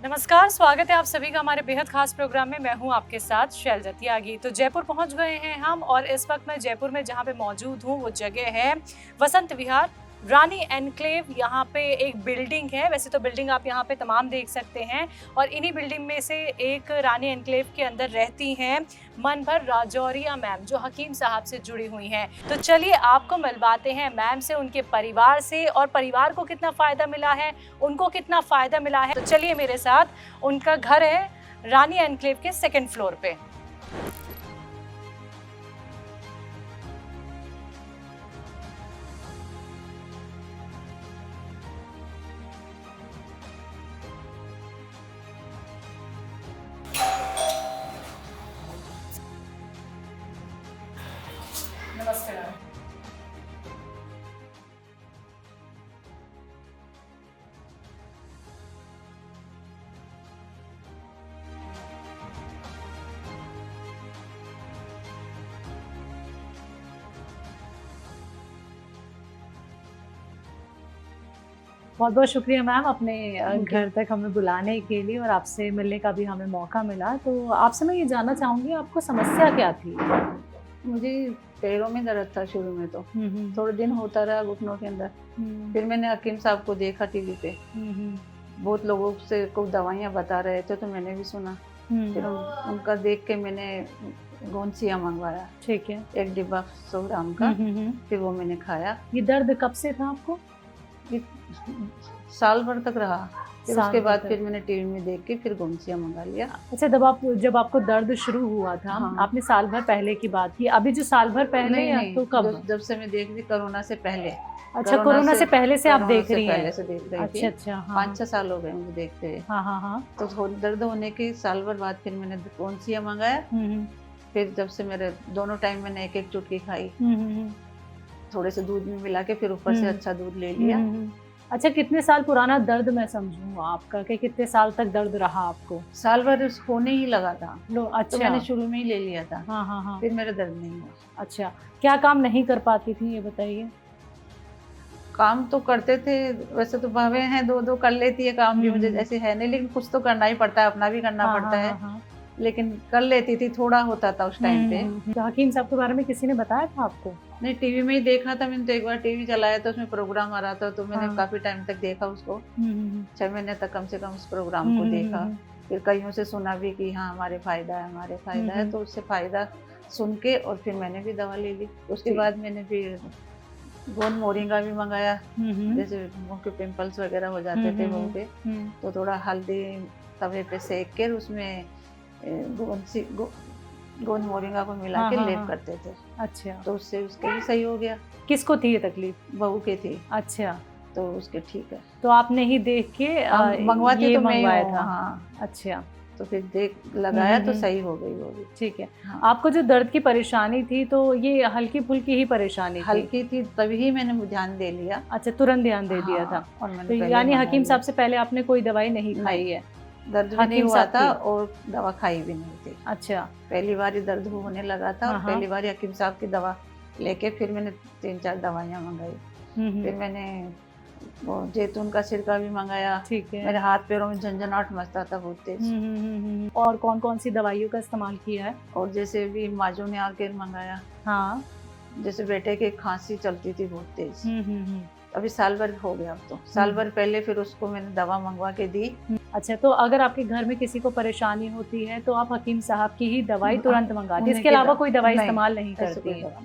नमस्कार, स्वागत है आप सभी का हमारे बेहद खास प्रोग्राम में। मैं हूं आपके साथ शैलजा त्यागी। तो जयपुर पहुंच गए हैं हम और इस वक्त मैं जयपुर में जहां पे मौजूद हूं वो जगह है वसंत विहार रानी एनक्लेव। यहाँ पे एक बिल्डिंग है, वैसे तो बिल्डिंग आप यहाँ पे तमाम देख सकते हैं और इन्हीं बिल्डिंग में से एक रानी एनक्लेव के अंदर रहती हैं मनभर राजौरिया मैम, जो हकीम साहब से जुड़ी हुई हैं। तो चलिए आपको मिलवाते हैं मैम से, उनके परिवार से, और परिवार को कितना फ़ायदा मिला है, उनको कितना फ़ायदा मिला है। तो चलिए मेरे साथ। उनका घर है रानी एनक्लेव के 2nd फ्लोर पे। नमस्कार। बहुत बहुत शुक्रिया मैम, अपने घर तक हमें बुलाने के लिए और आपसे मिलने का भी हमें मौका मिला। तो आपसे मैं ये जानना चाहूँगी, आपको समस्या क्या थी? मुझे पैरों में दर्द था शुरू में तो थोड़े दिन होता रहा घुटनों के अंदर। फिर मैंने हकीम साहब को देखा टीवी पे, बहुत लोगों से को दवाइयाँ बता रहे थे तो मैंने भी सुना। फिर उनका देख के मैंने गोंसिया मंगवाया, ठीक है। 1 डिब्बा 100 ग्राम का। फिर वो मैंने खाया। ये दर्द कब से था आपको? ये साल भर तक रहा। फिर साल उसके भर बाद तक। फिर मैंने टीवी में देख के फिर गोंसिया मंगा लिया। अच्छा, जब आपको दर्द शुरू हुआ था, हाँ। आपने साल भर पहले की बात की, अभी जो साल भर पहले नहीं या नहीं, तो कब? जब से मैं देख रही कोरोना से पहले। अच्छा, कोरोना से पहले से आप कोरोना देख से रही हैं? पहले से देख रही अच्छा थी। अच्छा, हाँ 5-6 साल हो गए मुझे देखते हुए। हाँ हाँ हाँ। तो दर्द होने के साल भर बाद फिर मैंने गोंसिया मंगाया। फिर जब से मेरे दोनों टाइम मैंने 1-1 चुटकी खाई, थोड़े से दूध में मिला के, फिर ऊपर से अच्छा दूध ले लिया। अच्छा, कितने साल पुराना दर्द मैं समझूं आपका, कि कितने साल तक दर्द रहा आपको? साल भर होने ही लगा था। लो, तो अच्छा। मैंने शुरू में ही ले लिया था। हाँ हाँ हाँ। फिर मेरा दर्द नहीं हुआ। अच्छा, क्या काम नहीं कर पाती थी ये बताइए? काम तो करते थे, वैसे तो भावे हैं, 2-2 कर लेती है काम भी, मुझे ऐसे है नहीं, लेकिन कुछ तो करना ही पड़ता है, अपना भी करना पड़ता है। लेकिन कर लेती थी, थोड़ा होता था उस टाइम पे। तो हकीम साहब के बारे में किसी ने बताया था आपको? नहीं, टीवी में ही देखा था मैंने। तो एक बार टीवी चलाया तो उसमें प्रोग्राम आ रहा था, तो मैंने काफी टाइम तक देखा उसको। 6 महीने तक कम से कम उस प्रोग्राम को देखा। फिर कईयों से सुना भी कि हाँ हमारे फायदा है, हमारे फायदा है। तो उससे फायदा सुन के और फिर मैंने भी दवा ले ली। उसके बाद मैंने फिर गोंद मोरिंगा भी मंगाया। जैसे मुंह के पिंपल्स वगैरह हो जाते थे मुंह पे, तो थोड़ा हल्दी तवे पे सेक कर उसमें गोंद मोरिंगा को मिला के लेप करते थे। अच्छा, तो उससे उसके भी सही हो गया। किसको थी ये तकलीफ? बहू के थी। अच्छा, तो उसके ठीक है। तो आपने ही देख के मंगवाते तो मैं मंगवाया ही था? हाँ। अच्छा, तो फिर देख लगाया तो सही हो गई वो भी। ठीक है। हाँ। आपको जो दर्द की परेशानी थी, तो ये हल्की फुल्की ही परेशानी थी? हल्की थी, तभी मैंने ध्यान दे लिया। अच्छा, तुरंत ध्यान दे दिया था। और मैंने तो पहले यानी मंगा हकीम लिया। साहब से पहले आपने कोई दवाई नहीं खाई है? दर्द भी नहीं हुआ था और दवा खाई भी नहीं थी। अच्छा, पहली बार ही दर्द होने लगा था और पहली बार हकीम साहब की दवा लेके फिर मैंने 3-4 दवाइयाँ मंगाई। फिर मैंने वो जैतून का सिरका भी मंगाया। ठीक है। मेरे हाथ पैरों में झंझनाहट मचता था बहुत तेज। और कौन कौन सी दवाइयों का इस्तेमाल किया है? और जैसे भी माजून आकेर मंगाया। हाँ। जैसे बेटे की खांसी चलती थी बहुत तेज। अभी साल भर हो गया। अब तो साल भर पहले फिर उसको मैंने दवा मंगवा के दी। अच्छा, तो अगर आपके घर में किसी को परेशानी होती है तो आप हकीम साहब की ही दवाई तुरंत मंगाती, इसके अलावा कोई दवाई इस्तेमाल नहीं करती है?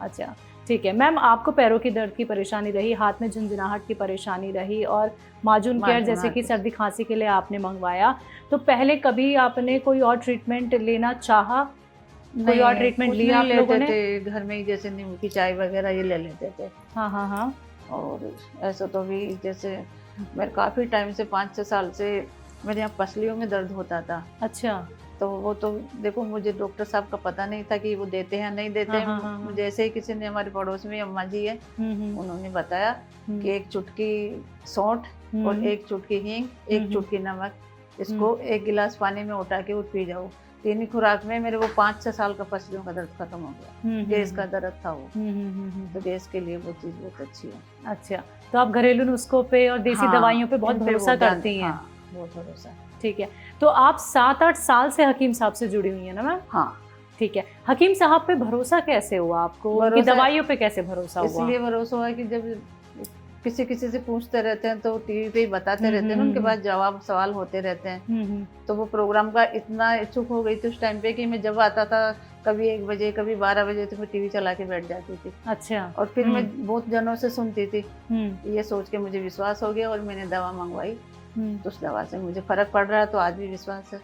अच्छा, ठीक है। मैम, आपको पैरों की दर्द की परेशानी रही, हाथ में झंझनाहट की परेशानी रही और माजून केयर जैसे कि सर्दी खांसी के लिए आपने मंगवाया, तो पहले कभी आपने कोई और ट्रीटमेंट लेना चाहा? कोई और ट्रीटमेंट लिया आप लोगों ने? घर में ही जैसे नींबू की चाय वगैरह ये ले लेते थे। हाँ हाँ हाँ। और ऐसा तो भी जैसे मेरे काफ़ी टाइम से 5-6 साल से मेरे यहाँ पसलियों में दर्द होता था। अच्छा। तो वो तो देखो, मुझे डॉक्टर साहब का पता नहीं था कि वो देते हैं नहीं देते हैं। मुझे ऐसे ही किसी ने, हमारे पड़ोस में अम्मा जी है, उन्होंने बताया कि 1 चुटकी सौंठ और 1 चुटकी हींग, 1 चुटकी नमक, इसको 1 गिलास पानी में उठा के वो पी जाओ। 3 ही खुराक में मेरे वो 5-6 साल का पसलियों का दर्द खत्म हो गया। गैस का दर्द था वो। तो गैस के लिए वो चीज़ बहुत अच्छी है। अच्छा, तो आप घरेलू नुस्खों पे और देसी दवाइयों पे बहुत भरोसा करती हैं? बहुत भरोसा है। ठीक है, तो आप 7-8 साल से हकीम साहब से जुड़ी हुई है ना मैम? हाँ। ठीक है, हकीम साहब पे भरोसा कैसे हुआ आपको, उनकी दवाइयों पे कैसे भरोसा हुआ? इसलिए भरोसा हुआ कि जब किसी किसी से पूछते रहते हैं तो टीवी पे ही बताते रहते हैं ना, उनके पास जवाब सवाल होते रहते हैं। तो वो प्रोग्राम का इतना इच्छुक हो गई थी उस टाइम पे कि मैं जब आता था कभी 1 बजे कभी 12 बजे तो मैं टीवी चला के बैठ जाती थी। अच्छा। और फिर मैं बहुत जनों से सुनती थी, ये सोच के मुझे विश्वास हो गया और मैंने दवा मंगवाई। तो उस दवा से मुझे फर्क पड़ रहा है, तो आज भी विश्वास है।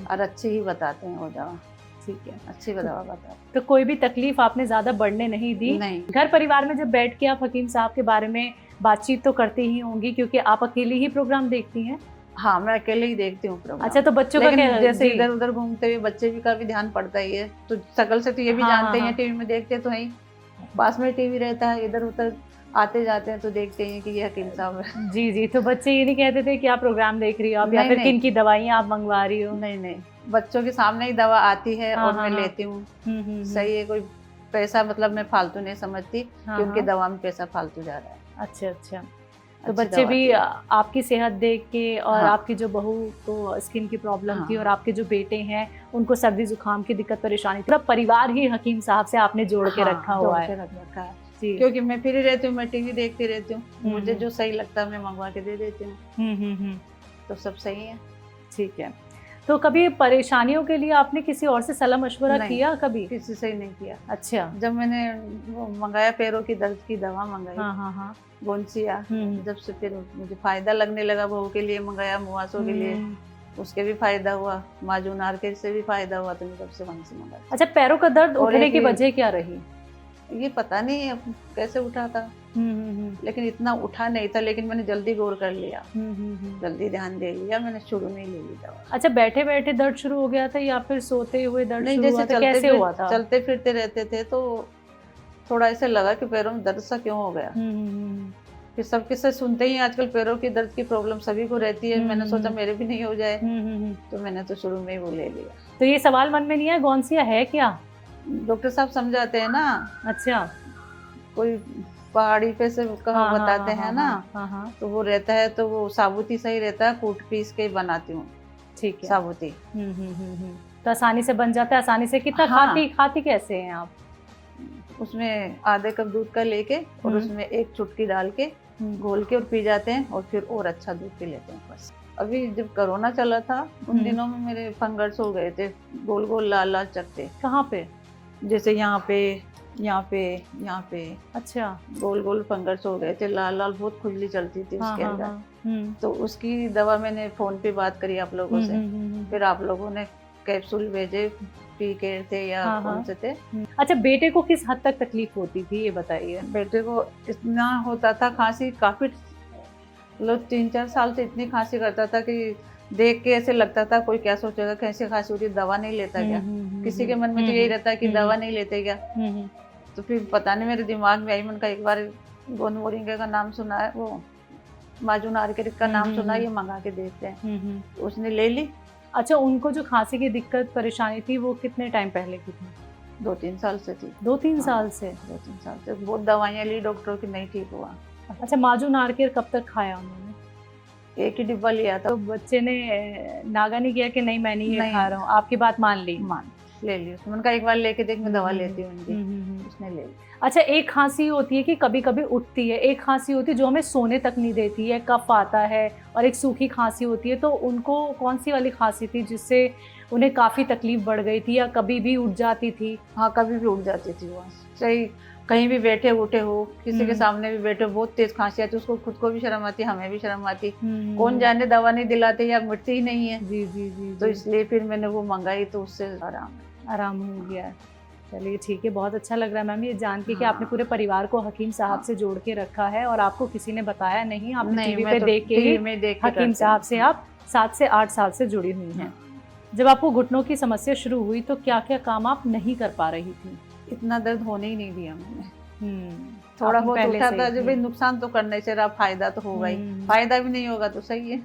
और अच्छी ही बताते हैं वो दवा। ठीक है, अच्छी दवा बताते हैं। तो कोई भी तकलीफ आपने ज्यादा बढ़ने नहीं दी? नहीं। घर परिवार में जब बैठ के आप हकीम साहब के बारे में बातचीत तो करती ही होंगी, क्योंकि आप अकेली ही प्रोग्राम देखती हैं? हाँ, मैं अकेले ही देखती हूँ प्रोग्राम। अच्छा, तो बच्चों का क्या? जैसे इधर उधर घूमते हुए बच्चे भी का भी ध्यान पड़ता ही है, तो शकल से तो ये भी जानते हैं, टीवी में देखते तो हैं, पास में टीवी रहता है, इधर उधर आते जाते हैं तो देखते हैं कि ये हकीम साहब है। जी जी, तो बच्चे ये नहीं कहते थे कि आप प्रोग्राम देख रही हो आप, या फिर किन की दवाइयाँ आप मंगवा रही हो? नहीं नहीं, बच्चों के सामने ही दवा आती है और मैं लेती हूँ। सही है, कोई पैसा मतलब मैं फालतू नहीं समझती कि उनकी दवा में पैसा फालतू जा रहा है। अच्छा अच्छा, तो बच्चे भी आपकी सेहत देख के और आपकी जो बहू को स्किन की प्रॉब्लम थी और आपके जो बेटे हैं उनको सर्दी जुकाम की दिक्कत परेशानी थी, पूरा परिवार ही हकीम साहब से आपने जोड़ के रखा हुआ है? क्योंकि मैं फ्री रहती हूँ, मैं टीवी देखती रहती हूँ, मुझे जो सही लगता है मैं मंगवा के दे देती हूँ। तो सब सही है। ठीक है, तो कभी परेशानियों के लिए आपने किसी और से सलाह मशवरा किया? कभी किसी से ही नहीं किया। अच्छा। जब मैंने वो मंगाया पैरों की दर्द की दवा मंगाई, गोंसिया, जब से फिर मुझे फायदा लगने लगा, बहू के लिए मंगाया, मुआसों के लिए, उसके भी फायदा हुआ, माजून आर्के से भी फायदा हुआ, तो मैं जब से वहीं से मंगाया। अच्छा, पैरों का दर्द उठने की वजह क्या रही? ये पता नहीं अब कैसे उठा था, लेकिन इतना उठा नहीं था, लेकिन मैंने जल्दी गौर कर लिया, जल्दी ध्यान दे लिया, मैंने शुरू में ले ली दवा। अच्छा, बैठे बैठे दर्द शुरू हो गया था या फिर सोते हुए दर्द शुरू हुआ था? कैसे हुआ था? चलते फिरते रहते थे तो थोड़ा ऐसे लगा कि पैरों में दर्द सा क्यों हो गया। फिर सब किससे सुनते ही आजकल पैरों की दर्द की प्रॉब्लम सभी को रहती है, मैंने सोचा मेरे भी नहीं हो जाए, तो मैंने तो शुरू में ही वो ले लिया। तो ये सवाल मन में नहीं आया गोंसिया है क्या? डॉक्टर साहब समझाते हैं ना। अच्छा। कोई पहाड़ी पे से बताते हैं ना, तो वो रहता है, तो वो साबुती सही रहता है, कूट पीस के बनाती हूँ। ठीक है, साबुती। तो आसानी से बन जाता है, आसानी से। कितना खाती कैसे हैं आप? उसमें आधे कप दूध का लेके और उसमें 1 चुटकी डाल के घोल के और पी जाते हैं, और फिर और अच्छा दूध पी लेते हैं बस। अभी जब कोरोना चला था उन दिनों में मेरे फंगस हो गए थे, गोल गोल लाल लाल चकते। कहाँ पे? जैसे यहाँ पे, यहाँ पे, यहाँ पे। अच्छा। गोल गोल फंगस हो गए थे, लाल लाल, बहुत खुजली चलती थी उसके अंदर। तो उसकी दवा मैंने फोन पे बात करी आप लोगों से, फिर आप लोगों ने कैप्सूल भेजे, पी के थे या कौन से थे। अच्छा, बेटे को किस हद तक तकलीफ होती थी ये बताइए? बेटे को इतना होता था, खांसी काफी, मतलब 3-4 साल से इतनी खांसी करता था कि देख के ऐसे लगता था कोई क्या सोचेगा, कैसे खांसी होती, दवा नहीं लेता क्या? किसी के मन में तो यही रहता है कि दवा नहीं लेते क्या? तो फिर पता नहीं मेरे दिमाग में आई, मन का एक बार गोंद मोरिंगा का नाम सुना है, वो माजून आर्के का नाम सुना, ये मंगा के देखते हैं। उसने ले ली। अच्छा, उनको जो खांसी की दिक्कत परेशानी थी वो कितने टाइम पहले की थी? 2-3 साल से थी। 2-3 साल से? 2-3 साल से बहुत दवाइयाँ ली डॉक्टरों की, नहीं ठीक हुआ। अच्छा, माजून आर्के कब तक खाया उन्होंने? 1 ही डिब्बा लिया था। तो बच्चे ने नागा नहीं किया कि नहीं मैं नहीं ये खा रहा हूँ? आपकी बात मान ली? ले ली उसने, उनका एक बार लेके देख, मैं दवा लेती हूँ उनकी, उसने ले ली। अच्छा, एक खांसी होती है कि कभी कभी उठती है, एक खांसी होती है जो हमें सोने तक नहीं देती है, कफ आता है, और एक सूखी खांसी होती है। तो उनको कौन सी वाली खांसी थी जिससे उन्हें काफ़ी तकलीफ बढ़ गई थी, या कभी भी उठ जाती थी? हाँ, कभी भी उठ जाती थी वो, सही कहीं भी बैठे उठे हो, किसी के सामने भी बैठे, बहुत तेज खांसी आती, उसको खुद को भी शर्म आती, हमें भी शर्म आती, कौन जाने दवा नहीं दिलाते या मिटती ही नहीं है। जी जी जी। तो इसलिए फिर मैंने वो मंगाई, तो उससे आराम हो गया है। चलिए ठीक है, बहुत अच्छा लग रहा है मैम ये जान के कि आपने पूरे परिवार को हकीम साहब से जोड़ के रखा है, और आपको किसी ने बताया नहीं, आपने टीवी पे देख के ही हकीम साहब से आप 7 से 8 साल से जुड़ी हुई हैं। जब आपको घुटनों की समस्या शुरू हुई तो क्या क्या काम आप नहीं कर पा रही थी? इतना दर्द होने ही नहीं दिया मैंने। थोड़ा बहुत उठा था, जब नुकसान तो करने से रहा, फायदा तो होगा ही, फायदा भी नहीं होगा तो सही है,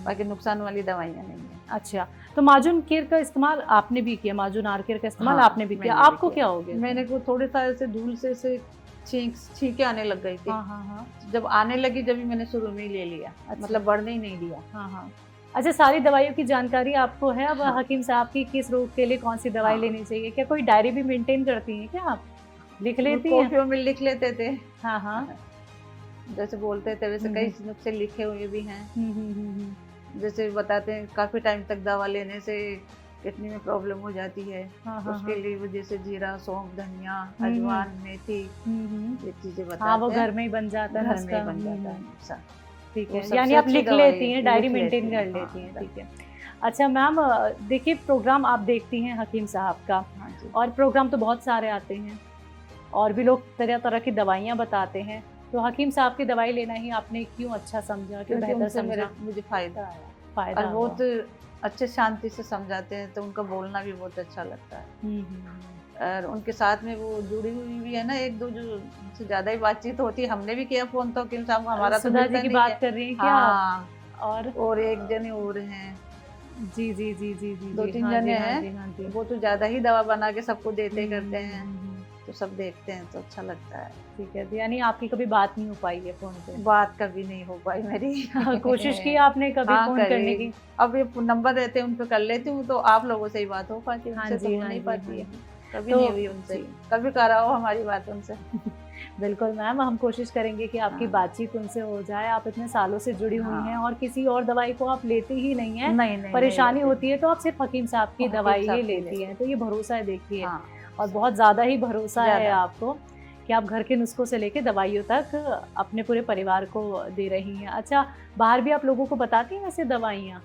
बाकी नुकसान वाली दवाइयाँ नहीं है। अच्छा, तो माजून केयर का इस्तेमाल आपने भी किया? माजून आर्केयर का इस्तेमाल आपने भी किया? आपको क्या हो गया? मैंने को थोड़े सा ऐसे धूल से छींके आने लग गई थी। हाँ हाँ हाँ। जब आने लगी जब मैंने शुरू में ही ले लिया, अच्छा। मतलब बढ़ने ही नहीं दिया। हाँ हाँ। अच्छा, सारी दवाइयों की जानकारी आपको है अब? हाँ। हकीम साहब की किस रोग के लिए कौन सी दवाई हाँ। लेनी चाहिए? क्या कोई डायरी भी मेंटेन करती हैं क्या आप? लिख लेती हैं? कॉपियों में लिख लेते थे। हाँ हाँ। जैसे बोलते थे वैसे कई नुस्खे लिखे हुए भी हैं। जैसे बताते हैं काफी टाइम तक दवा लेने से किडनी में प्रॉब्लम हो जाती है। हाँ हाँ उसके हाँ। लिए वो जैसे जीरा, सौंफ, धनिया, अजवान, मेथी, ये चीजें बताते हैं। हाँ, वो घर में ही बन जाता है घर में नुस्खा। ही बन जाता है नुस्खा। ठीक वो है, सबसे यानी आप अच्छी लिख दवाई लेती हैं, है, डायरी लिख मेंटेन लेती कर हैं। लेती हैं। हाँ, ठीक है। अच्छा मैम, देखिए प्रोग्राम आप देखती हैं हकीम साहब का, हाँ जी। और प्रोग्राम तो बहुत सारे आते हैं और भी लोग तरह तरह की दवाइयाँ बताते हैं, तो हकीम साहब की दवाई लेना ही आपने क्यों अच्छा समझा, क्यों क्योंकि बेहतर उनसे समझा? मुझे फायदा आया फायदा और हुआ। बहुत अच्छे शांति से समझाते हैं तो उनका बोलना भी बहुत अच्छा लगता है। और उनके साथ में वो जुड़ी हुई भी है ना, एक दो जो उनसे ज्यादा ही बातचीत होती है। हमने भी किया फोन तो हकीम साहब, हमारा तो सुधा मिलता जी की नहीं बात है। कर रही हैं क्या आप? हाँ, और एक जने और हैं, जी जी जी जी जी दो जी, तीन हाँ जी जने हाँ जी हैं। हाँ जी। वो तो ज्यादा ही दवा बना के सबको देते करते हैं, हम्म। तो सब देखते हैं तो अच्छा लगता है। ठीक है, तो यानी आपकी कभी बात नहीं हो पाई है फोन पे? बात कभी नहीं हो पाई मेरी। कोशिश की आपने कभी हाँ फोन करने की? अब ये नंबर रहते हैं उन पे कर लेती हूँ, तो आप लोगों से ही बात हो पाती है, हाँ उनसे तो जी हो हाँ नहीं जी पाती हाँ है। जी। कभी तो नहीं हुई उनसे, जी, कभी करा हो हमारी बात उनसे। बिल्कुल मैम, हम कोशिश करेंगे कि आपकी हाँ। बातचीत उनसे हो जाए। आप इतने सालों से जुड़ी हुई हैं हाँ। और किसी और दवाई को आप लेती ही नहीं हैं। नहीं परेशानी लेते। होती है तो आप सिर्फ हकीम साहब की हकीम दवाई ही साहब की लेती लेते। हैं, तो ये भरोसा है देखिए। हाँ, और बहुत ज़्यादा ही भरोसा है ज्यादा। आपको कि आप घर के नुस्खों से लेके दवाइयों तक अपने पूरे परिवार को दे रही हैं। अच्छा, बाहर भी आप लोगों को बताती हैं वैसे दवाइयाँ?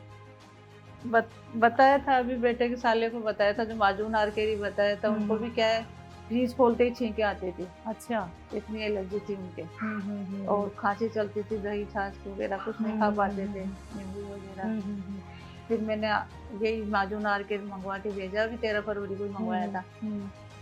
बताया था अभी बेटे के साले को बताया था, जो माजून आरकेरी बताया था, उनको भी क्या है फ्रीज खोलते ही छींके आती थी। अच्छा। इतनी एलर्जी थी उनके। और और खांसी चलती थी, दही छाछ वगैरह कुछ नहीं खा पाते थे, नींबू वगैरह। फिर मैंने यही माजून आरकेरी मंगवा के भेजा, अभी 13 फरवरी को ही मंगवाया था।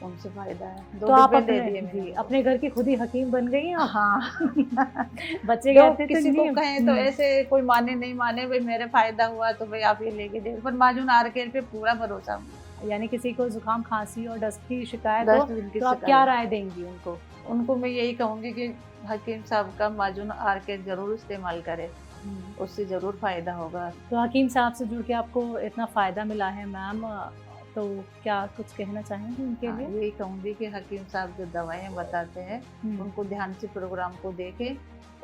उनसे फायदा है। तो आप डिब्बे अपने दे दिए मैंने जी, उनको। अपने घर की खुद ही हकीम बन गई हैं आप? हाँ। बच्चे जो कहते तो किसी को नहीं कहें तो ऐसे कोई माने नहीं माने, भाई मेरे फायदा हुआ तो भाई आप ये लेके दे, पर माजून आरकेर पे पूरा भरोसा मुझे। यानी किसी को जुकाम, खांसी और दस्त की शिकायत हो दस्त की तो आप क्या राय देंगी उनको? उनको मैं यही कहूंगी कि हकीम साहब का माजून आरकेर जरूर इस्तेमाल करें, उससे जरूर फायदा होगा। तो हकीम साहब से जुड़ के आपको इतना फायदा मिला है मैम, तो क्या कुछ कहना चाहेंगे उनके लिए? यही कहूंगी कि हकीम साहब जो दवाएं बताते हैं उनको ध्यान से प्रोग्राम को देखें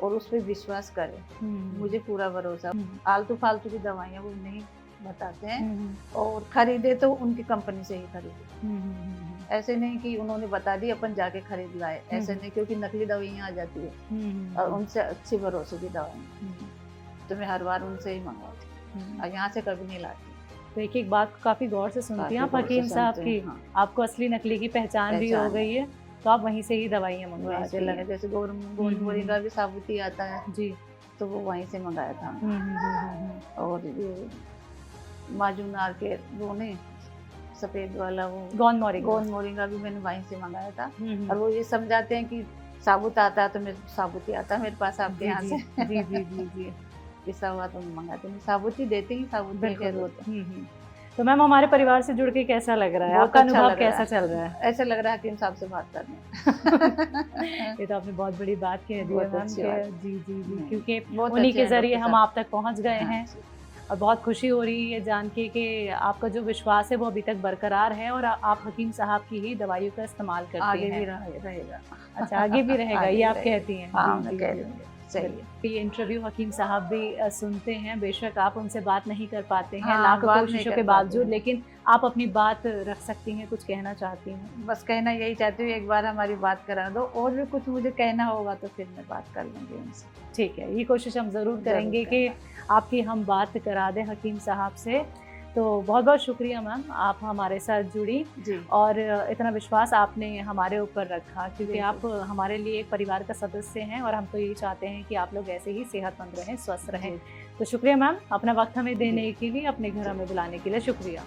और उस पर विश्वास करें। मुझे पूरा भरोसा। आलतू फालतू की दवाइयाँ वो नहीं बताते हैं, और खरीदे तो उनकी कंपनी से ही खरीदे। ऐसे नहीं कि उन्होंने बता दी अपन जाके खरीद लाए, ऐसे नहीं, क्योंकि नकली दवाइयाँ आ जाती है और उनसे अच्छी भरोसे की दवाइयाँ, तो मैं हर बार उनसे ही मंगवाती हूँ और यहाँ से कभी नहीं लाती। तो एक बात काफी गौर से सुनती हैं आप हकीम साहब की। हाँ। आपको असली नकली की पहचान भी हो गई है, तो आप वहीं से ही दवाइयाँ मंगवाती हैं। जैसे गोल का भी साबुती आता है जी, तो वो वहीं से मंगाया था। और ये माजून आरकेर वो नहीं सफेद वाला, वो गोंद मोरिंगा भी मैंने वहीं से मंगाया था। और वो ये समझाते हैं कि साबुत आता है तो मेरे साबुत ही आता है मेरे पास आपके यहाँ से। जी जी जी जी। पिसा हुआ तो मंगाते नहीं, साबुत ही देते ही, साबुत बिल्कुल। तो मैम, हमारे परिवार से जुड़ के कैसा लग रहा है? आपका अनुभव कैसा चल रहा है? ऐसा लग रहा है हकीम साहब से बात करने। ये तो आपने बहुत बड़ी बात कह दी है मैम। जी जी जी, क्योंकि बहुत उन्हीं अच्छे के जरिए हैं हम आप तक पहुंच गए हैं, और बहुत खुशी हो रही है जान के कि आपका जो विश्वास है वो अभी तक बरकरार है और आप हकीम साहब की ही दवाइयों का इस्तेमाल करती हैं। आगे भी रहेगा। अच्छा, आगे भी रहेगा, ये आप कहती हैं? हाँ, जी, कह जी, रही हूँ। सही है। ये इंटरव्यू हकीम साहब भी सुनते हैं, बेशक आप उनसे बात नहीं कर पाते हैं, हाँ, लाख बात नहीं कोशिशों कर के पाते बावजूद, हैं। लेकिन आप अपनी बात रख सकती हैं, कुछ कहना चाहती हैं? बस कहना यही चाहती हूँ, एक बार हमारी बात करा दो, और भी कुछ मुझे कहना होगा तो फिर मैं बात कर लूँगी उनसे। ठीक है, ये कोशिश हम ज़रूर करेंगे कि आपकी हम बात करा दें हकीम साहब से। तो बहुत बहुत शुक्रिया मैम, आप हमारे साथ जुड़ी जी। और इतना विश्वास आपने हमारे ऊपर रखा, क्योंकि आप हमारे लिए एक परिवार का सदस्य हैं और हम तो यही चाहते हैं कि आप लोग ऐसे ही सेहतमंद रहें, स्वस्थ रहें। तो शुक्रिया मैम, अपना वक्त हमें देने के लिए, अपने घर हमें बुलाने के लिए शुक्रिया।